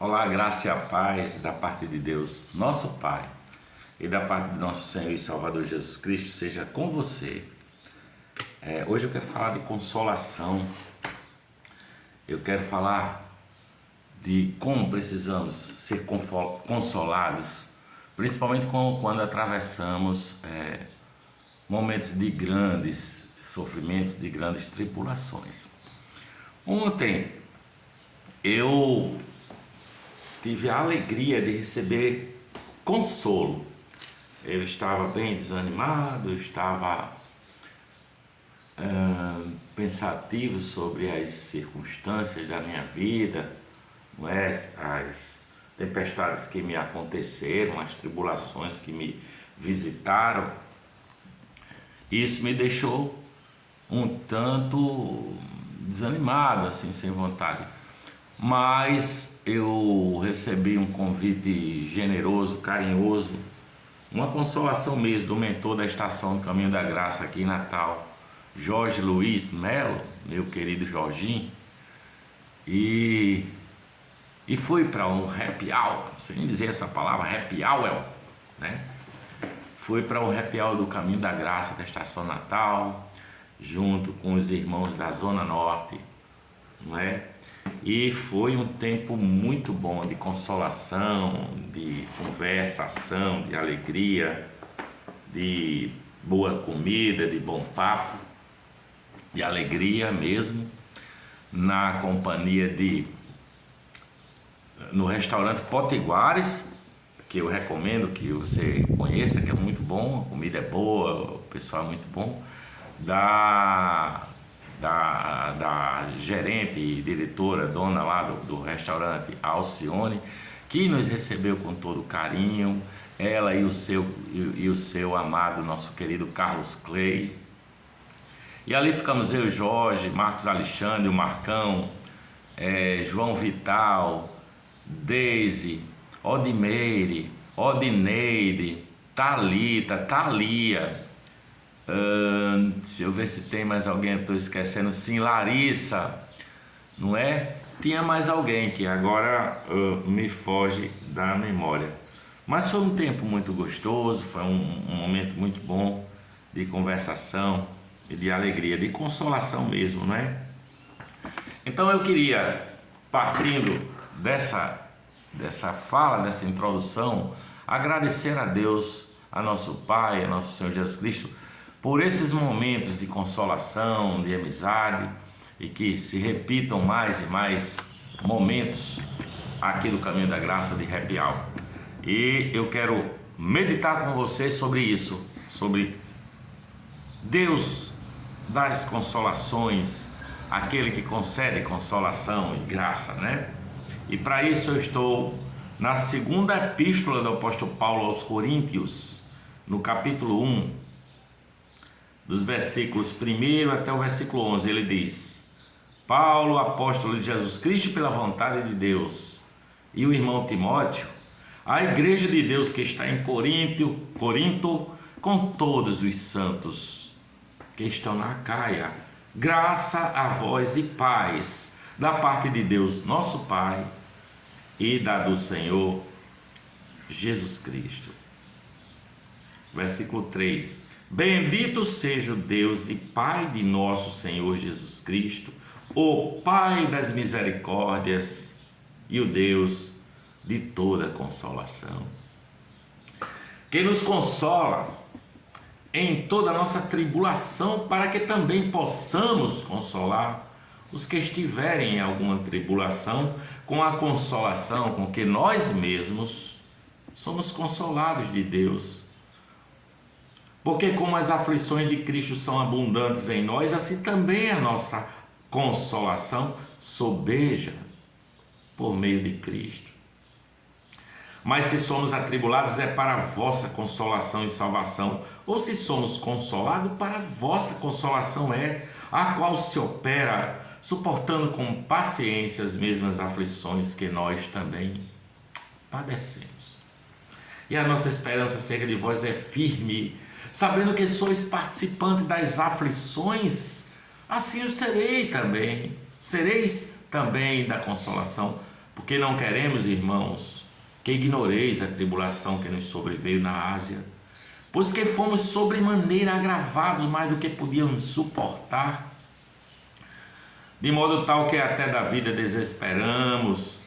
Olá, graça e a paz da parte de Deus, nosso Pai, e da parte de nosso Senhor e Salvador Jesus Cristo, seja com você. Hoje eu quero falar de consolação, eu quero falar de como precisamos ser consolados, principalmente quando atravessamos momentos de grandes sofrimentos, de grandes tribulações. Ontem eu tive a alegria de receber consolo. Eu estava bem desanimado, eu estava pensativo sobre as circunstâncias da minha vida, não é? As tempestades que me aconteceram, as tribulações que me visitaram. Isso me deixou um tanto desanimado, assim, sem vontade. Mas eu recebi um convite generoso, carinhoso, uma consolação mesmo do mentor da Estação do Caminho da Graça aqui em Natal, Jorge Luiz Melo, meu querido Jorginho, e fui para um happy hour, não sei nem dizer essa palavra, happy hour, né? Fui para o happy hour do Caminho da Graça da Estação Natal, junto com os irmãos da Zona Norte, não é? E foi um tempo muito bom de consolação, de conversação, de alegria, de boa comida, de bom papo, de alegria mesmo, na companhia no restaurante Potiguares, que eu recomendo que você conheça, que é muito bom, a comida é boa, o pessoal é muito bom, da gerente e diretora, dona lá do restaurante Alcione, que nos recebeu com todo carinho, ela e o seu amado, nosso querido Carlos Clay. E ali ficamos eu, Jorge, Marcos Alexandre, o Marcão, João Vital, Deise, Odimeire, Odineide, Thalita, Thalia, deixa eu ver se tem mais alguém, estou esquecendo, sim, Larissa, não é? Tinha mais alguém que agora me foge da memória. Mas foi um tempo muito gostoso, foi um momento muito bom de conversação e de alegria, de consolação mesmo, não é? Então eu queria, partindo dessa fala, dessa introdução, agradecer a Deus, a nosso Pai, a nosso Senhor Jesus Cristo, por esses momentos de consolação, de amizade, e que se repitam mais e mais momentos aqui do Caminho da Graça de Happy Hour. E eu quero meditar com você sobre isso, sobre Deus das consolações, aquele que concede consolação e graça, né? E para isso eu estou na segunda epístola do apóstolo Paulo aos Coríntios, no capítulo 1, dos versículos 1 até o versículo 11, ele diz: Paulo, apóstolo de Jesus Cristo pela vontade de Deus, e o irmão Timóteo, a igreja de Deus que está em Corinto, com todos os santos que estão na Acaia, graça a vós e paz, da parte de Deus nosso Pai e da do Senhor Jesus Cristo. Versículo 3: Bendito seja o Deus e Pai de nosso Senhor Jesus Cristo, o Pai das misericórdias e o Deus de toda consolação, que nos consola em toda a nossa tribulação, para que também possamos consolar os que estiverem em alguma tribulação, com a consolação com que nós mesmos somos consolados de Deus. Porque como as aflições de Cristo são abundantes em nós, assim também a nossa consolação sobeja por meio de Cristo. Mas se somos atribulados, é para a vossa consolação e salvação, ou se somos consolados, para a vossa consolação é, a qual se opera, suportando com paciência as mesmas aflições que nós também padecemos. E a nossa esperança acerca de vós é firme, sabendo que sois participantes das aflições, assim eu serei também, sereis também da consolação, Porque não queremos, irmãos, que ignoreis a tribulação que nos sobreveio na Ásia, pois que fomos sobremaneira agravados mais do que podíamos suportar, de modo tal que até da vida desesperamos,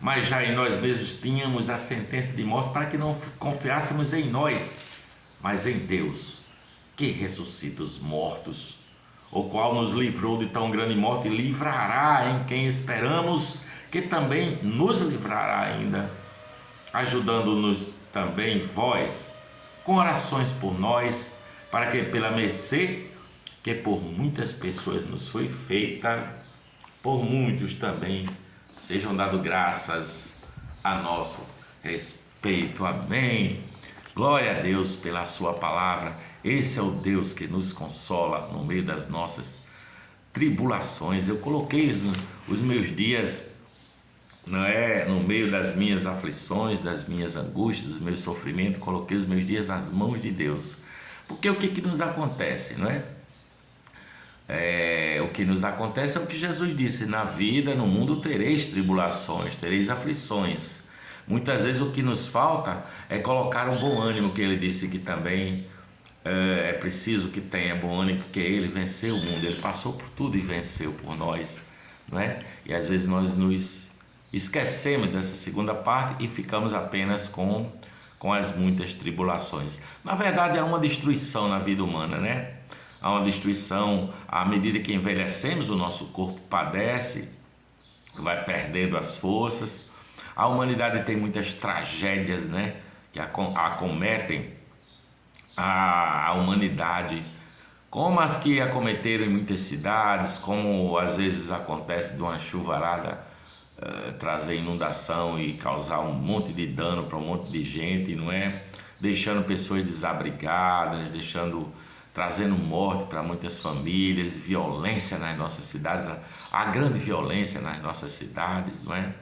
mas já em nós mesmos tínhamos a sentença de morte, para que não confiássemos em nós, mas em Deus, que ressuscita os mortos, o qual nos livrou de tão grande morte, e livrará em quem esperamos, que também nos livrará ainda, ajudando-nos também vós, com orações por nós, para que pela mercê que por muitas pessoas nos foi feita, por muitos também sejam dadas graças a nosso respeito. Amém. Glória a Deus pela sua palavra. Esse é o Deus que nos consola no meio das nossas tribulações. Eu coloquei os meus dias, não é, no meio das minhas aflições, das minhas angústias, do meu sofrimento, coloquei os meus dias nas mãos de Deus. Porque o que nos acontece, não é? O que nos acontece é o que Jesus disse: na vida, no mundo tereis tribulações, tereis aflições. Muitas vezes o que nos falta é colocar um bom ânimo, que ele disse que também é preciso que tenha bom ânimo, porque ele venceu o mundo, ele passou por tudo e venceu por nós, não é? E às vezes nós nos esquecemos dessa segunda parte e ficamos apenas com as muitas tribulações. Na verdade, há uma destruição na vida humana, né? Há uma destruição à medida que envelhecemos, o nosso corpo padece, vai perdendo as forças. A humanidade tem muitas tragédias, né, que acometem a humanidade, como as que acometeram em muitas cidades, como às vezes acontece de uma chuvarada trazer inundação e causar um monte de dano para um monte de gente, não é? Deixando pessoas desabrigadas, trazendo morte para muitas famílias, violência nas nossas cidades, a grande violência nas nossas cidades, não é?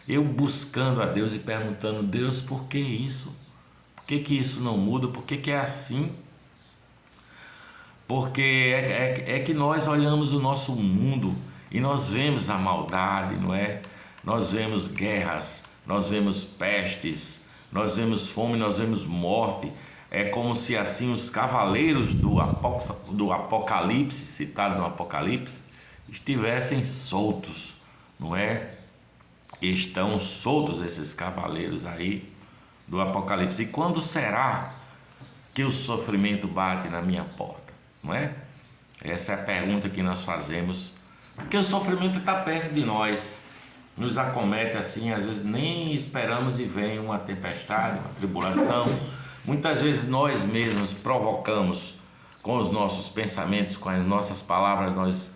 Eu buscando a Deus e perguntando: Deus, por que isso? Por que isso não muda? Por que é assim? Porque é que nós olhamos o nosso mundo e nós vemos a maldade, não é? Nós vemos guerras, nós vemos pestes, nós vemos fome, nós vemos morte. É como se assim os cavaleiros do Apocalipse, citados no Apocalipse, estivessem soltos, não é? Estão soltos esses cavaleiros aí do Apocalipse. E quando será que o sofrimento bate na minha porta, não é? Essa é a pergunta que nós fazemos, porque o sofrimento está perto de nós, nos acomete assim, às vezes nem esperamos e vem uma tempestade, uma tribulação. Muitas vezes nós mesmos provocamos com os nossos pensamentos, com as nossas palavras, nós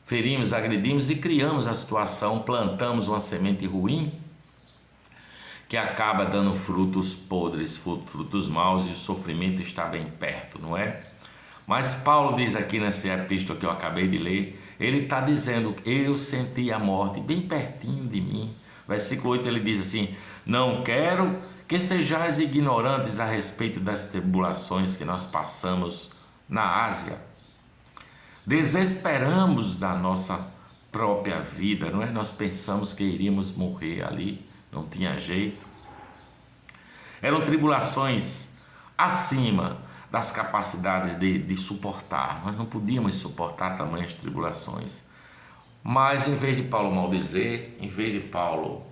ferimos, agredimos e criamos a situação, plantamos uma semente ruim que acaba dando frutos podres, frutos maus, e o sofrimento está bem perto, não é? Mas Paulo diz aqui nessa epístola que eu acabei de ler, ele está dizendo: eu senti a morte bem pertinho de mim. Versículo 8 ele diz assim: não quero que sejais ignorantes a respeito das tribulações que nós passamos na Ásia. Desesperamos da nossa própria vida, não é? Nós pensamos que iríamos morrer ali, não tinha jeito. Eram tribulações acima das capacidades de suportar. Nós não podíamos suportar tamanhas tribulações. Mas em vez de Paulo maldizer, em vez de Paulo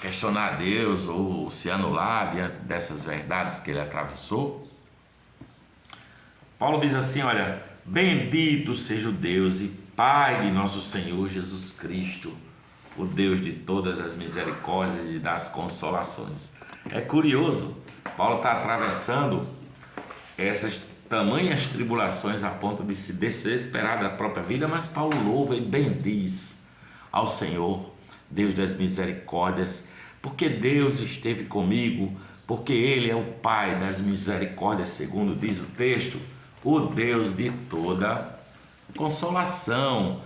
questionar Deus ou se anular diante dessas verdades que ele atravessou, Paulo diz assim: olha, bendito seja o Deus e Pai de nosso Senhor Jesus Cristo, o Deus de todas as misericórdias e das consolações. É curioso, Paulo está atravessando essas tamanhas tribulações a ponto de se desesperar da própria vida, mas Paulo louva e bendiz ao Senhor, Deus das misericórdias, porque Deus esteve comigo, porque Ele é o Pai das misericórdias, segundo diz o texto, o Deus de toda consolação.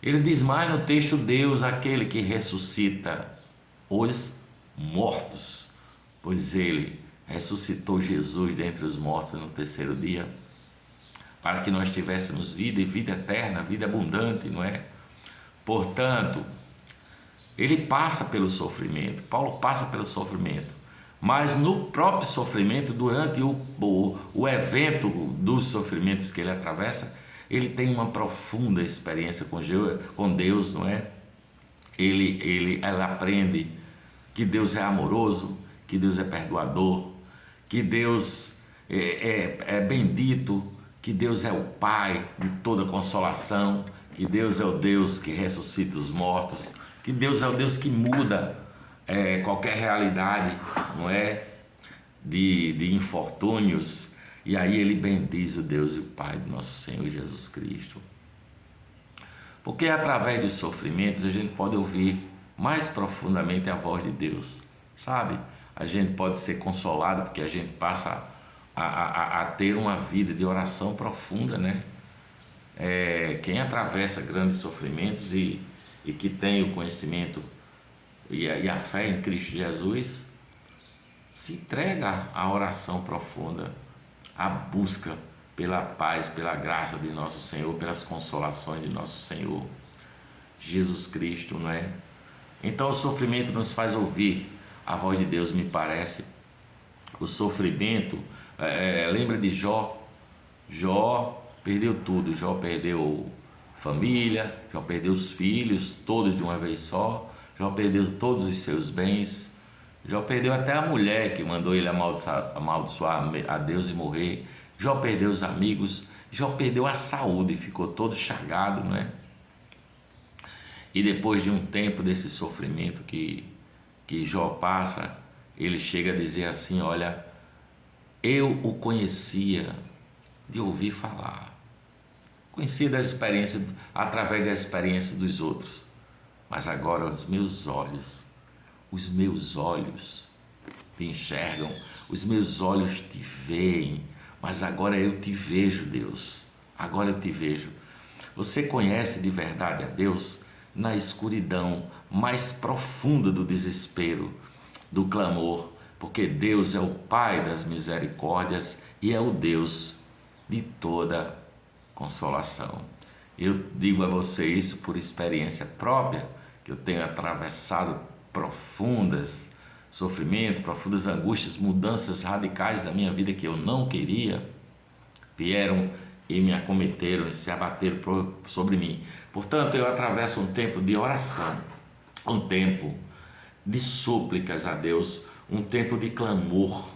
Ele diz mais no texto: Deus, aquele que ressuscita os mortos, pois Ele ressuscitou Jesus dentre os mortos no terceiro dia, para que nós tivéssemos vida e vida eterna, vida abundante, não é? Portanto, Ele passa pelo sofrimento, Paulo passa pelo sofrimento, mas no próprio sofrimento, durante o evento dos sofrimentos que ele atravessa, ele tem uma profunda experiência com Deus, não é? Ela aprende que Deus é amoroso, que Deus é perdoador, que Deus é bendito, que Deus é o Pai de toda consolação, que Deus é o Deus que ressuscita os mortos, que Deus é o Deus que muda qualquer realidade, não é? De infortúnios. E aí ele bendiz o Deus e o Pai do nosso Senhor Jesus Cristo. Porque através dos sofrimentos a gente pode ouvir mais profundamente a voz de Deus, sabe? A gente pode ser consolado porque a gente passa a ter uma vida de oração profunda, né? Quem atravessa grandes sofrimentos e que tem o conhecimento e a fé em Cristo Jesus, se entrega à oração profunda, à busca pela paz, pela graça de nosso Senhor, pelas consolações de nosso Senhor Jesus Cristo, não é? Então o sofrimento nos faz ouvir a voz de Deus, me parece. O sofrimento, lembra de Jó? Jó perdeu tudo, Jó perdeu família, Jó perdeu os filhos, todos de uma vez só, Jó perdeu todos os seus bens, Jó perdeu até a mulher que mandou ele amaldiçoar a Deus e morrer, Jó perdeu os amigos, Jó perdeu a saúde, ficou todo chagado, não é? E depois de um tempo desse sofrimento que Jó passa, ele chega a dizer assim: olha, eu o conhecia de ouvir falar, conhecia das experiências, através da experiência dos outros, mas agora os meus olhos te enxergam, os meus olhos te veem, mas agora eu te vejo, Deus, agora eu te vejo. Você conhece de verdade a Deus na escuridão mais profunda do desespero, do clamor, porque Deus é o Pai das misericórdias e é o Deus de toda consolação. Eu digo a você isso por experiência própria, que eu tenho atravessado profundas sofrimentos, profundas angústias, mudanças radicais da minha vida que eu não queria, vieram e me acometeram e se abateram sobre mim. Portanto, eu atravesso um tempo de oração, um tempo de súplicas a Deus, um tempo de clamor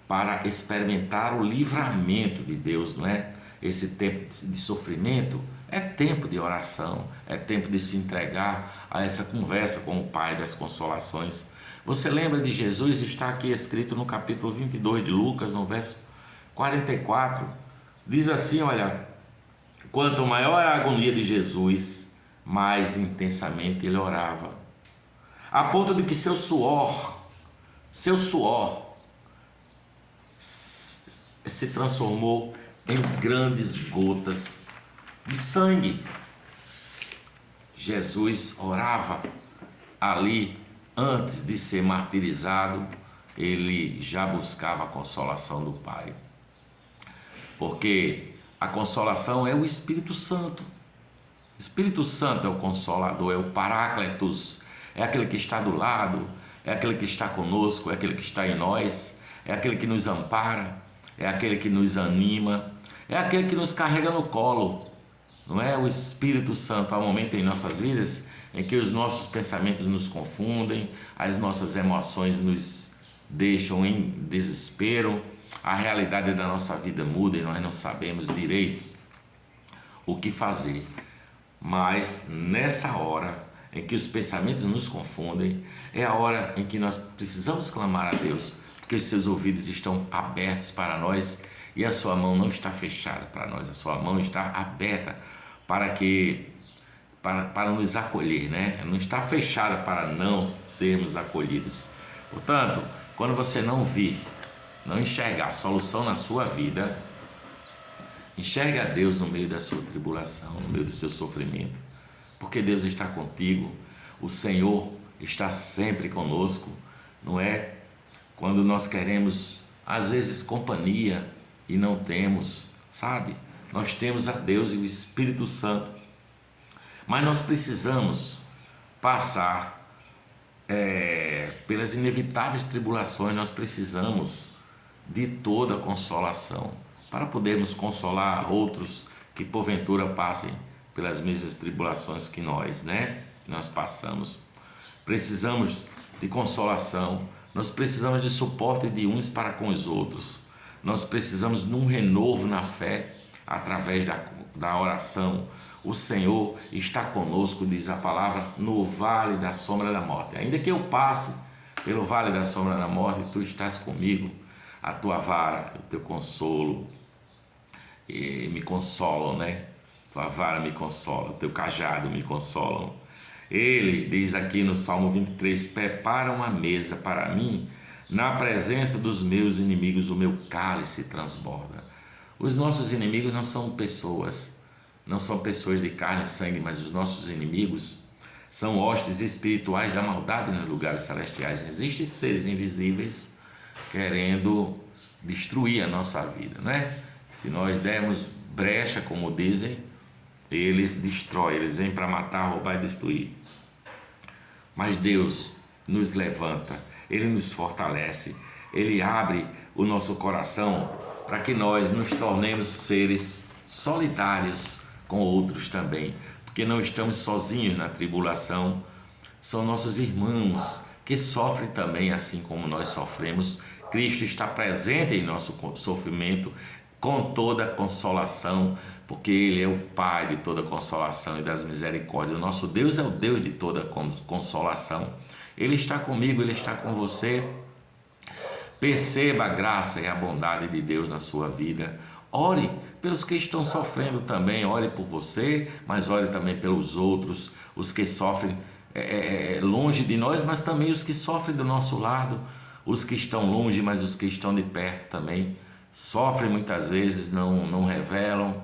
para experimentar o livramento de Deus, não é? Esse tempo de sofrimento é tempo de oração, é tempo de se entregar a essa conversa com o Pai das consolações. Você lembra de Jesus? Está aqui escrito no capítulo 22 de Lucas, no verso 44, diz assim, olha: quanto maior a agonia de Jesus, mais intensamente ele orava, a ponto de que seu suor se transformou em grandes gotas de sangue. Jesus orava ali antes de ser martirizado, ele já buscava a consolação do Pai, porque a consolação é o Espírito Santo. O Espírito Santo é o Consolador, é o Paráclitos, é aquele que está do lado, é aquele que está conosco, é aquele que está em nós, é aquele que nos ampara, é aquele que nos anima, é aquele que nos carrega no colo. Não é? O Espírito Santo. Há um momento em nossas vidas em que os nossos pensamentos nos confundem, as nossas emoções nos deixam em desespero, a realidade da nossa vida muda e nós não sabemos direito o que fazer. Mas nessa hora em que os pensamentos nos confundem, é a hora em que nós precisamos clamar a Deus, porque os seus ouvidos estão abertos para nós e a sua mão não está fechada para nós, a sua mão está aberta para nos acolher, né? Não está fechada para não sermos acolhidos. Portanto, quando você não enxergar solução na sua vida, enxergue a Deus no meio da sua tribulação, no meio do seu sofrimento, porque Deus está contigo, o Senhor está sempre conosco, não é? Quando nós queremos, às vezes, companhia e não temos, sabe? Nós temos a Deus e o Espírito Santo, mas nós precisamos passar pelas inevitáveis tribulações, nós precisamos de toda consolação para podermos consolar outros que porventura passem pelas mesmas tribulações que nós passamos. Precisamos de consolação, nós precisamos de suporte de uns para com os outros, nós precisamos de um renovo na fé através da oração. O Senhor está conosco, diz a palavra, no vale da sombra da morte. Ainda que eu passe pelo vale da sombra da morte, tu estás comigo. A tua vara, o teu consolo me consolam, né? Tua vara me consola, o teu cajado me consolam. Ele diz aqui no Salmo 23, prepara uma mesa para mim, na presença dos meus inimigos, o meu cálice transborda. Os nossos inimigos não são pessoas de carne e sangue, mas os nossos inimigos são hostes espirituais da maldade nos lugares celestiais. Existem seres invisíveis querendo destruir a nossa vida, né? Se nós dermos brecha, como dizem, eles destroem, eles vêm para matar, roubar e destruir. Mas Deus nos levanta, Ele nos fortalece, Ele abre o nosso coração para que nós nos tornemos seres solidários com outros também, porque não estamos sozinhos na tribulação, são nossos irmãos que sofrem também assim como nós sofremos. Cristo está presente em nosso sofrimento com toda consolação, porque Ele é o Pai de toda consolação e das misericórdias. O nosso Deus é o Deus de toda consolação. Ele está comigo, Ele está com você. Perceba a graça e a bondade de Deus na sua vida. Ore pelos que estão sofrendo também, ore por você, mas ore também pelos outros, os que sofrem longe de nós, mas também os que sofrem do nosso lado, os que estão longe, mas os que estão de perto também. Sofrem muitas vezes, não revelam,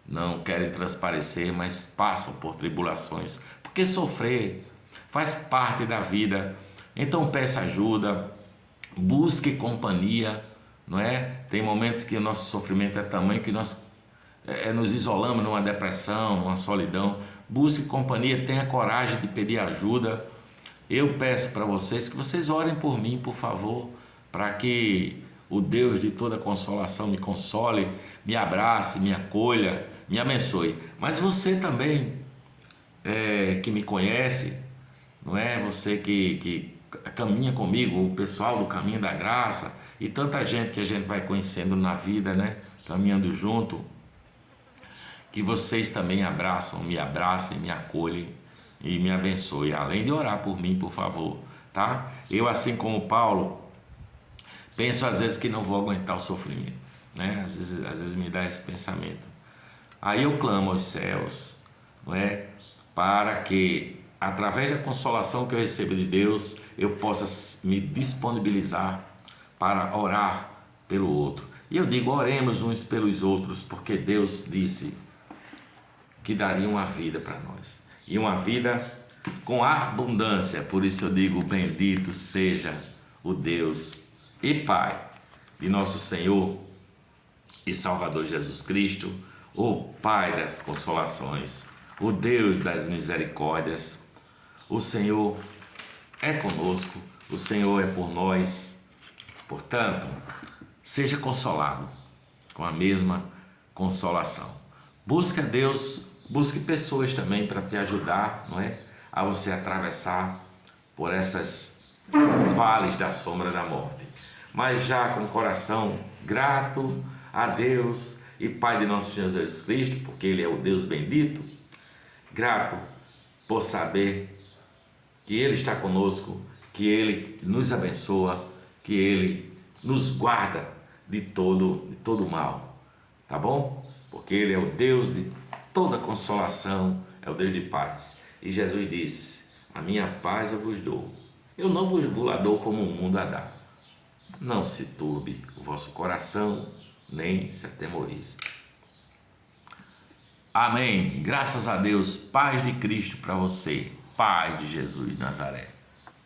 não querem transparecer, mas passam por tribulações, porque sofrer faz parte da vida. Então peça ajuda, busque companhia, não é? Tem momentos que o nosso sofrimento é tamanho que nós nos isolamos numa depressão, numa solidão. Busque companhia, tenha coragem de pedir ajuda. Eu peço para vocês que vocês orem por mim, por favor, para que o Deus de toda consolação me console, me abrace, me acolha, me abençoe. Mas você também, que me conhece, não é? Você que caminha comigo, o pessoal do Caminho da Graça e tanta gente que a gente vai conhecendo na vida, né? Caminhando junto, que vocês também me abracem, me acolhem e me abençoe, além de orar por mim, por favor, tá? Eu, assim como Paulo, penso às vezes que não vou aguentar o sofrimento, né? Às vezes me dá esse pensamento. Aí eu clamo aos céus, não é? Para que, através da consolação que eu recebo de Deus, eu possa me disponibilizar para orar pelo outro. E eu digo, oremos uns pelos outros, porque Deus disse que daria uma vida para nós. E uma vida com abundância. Por isso eu digo, bendito seja o Deus e Pai de nosso Senhor e Salvador Jesus Cristo, o Pai das consolações, o Deus das misericórdias. O Senhor é conosco, o Senhor é por nós. Portanto, seja consolado com a mesma consolação. Busque a Deus, busque pessoas também para te ajudar, não é? A você atravessar por esses vales da sombra da morte. Mas já com o coração grato a Deus e Pai de nosso Senhor Jesus Cristo, porque Ele é o Deus bendito, grato por saber que Ele está conosco, que Ele nos abençoa, que Ele nos guarda de todo mal, tá bom? Porque Ele é o Deus de toda consolação, é o Deus de paz. E Jesus disse, a minha paz eu vos dou, eu não vos dou como o mundo a dá. Não se turbe o vosso coração, nem se atemorize. Amém. Graças a Deus, paz de Cristo para você, paz de Jesus de Nazaré.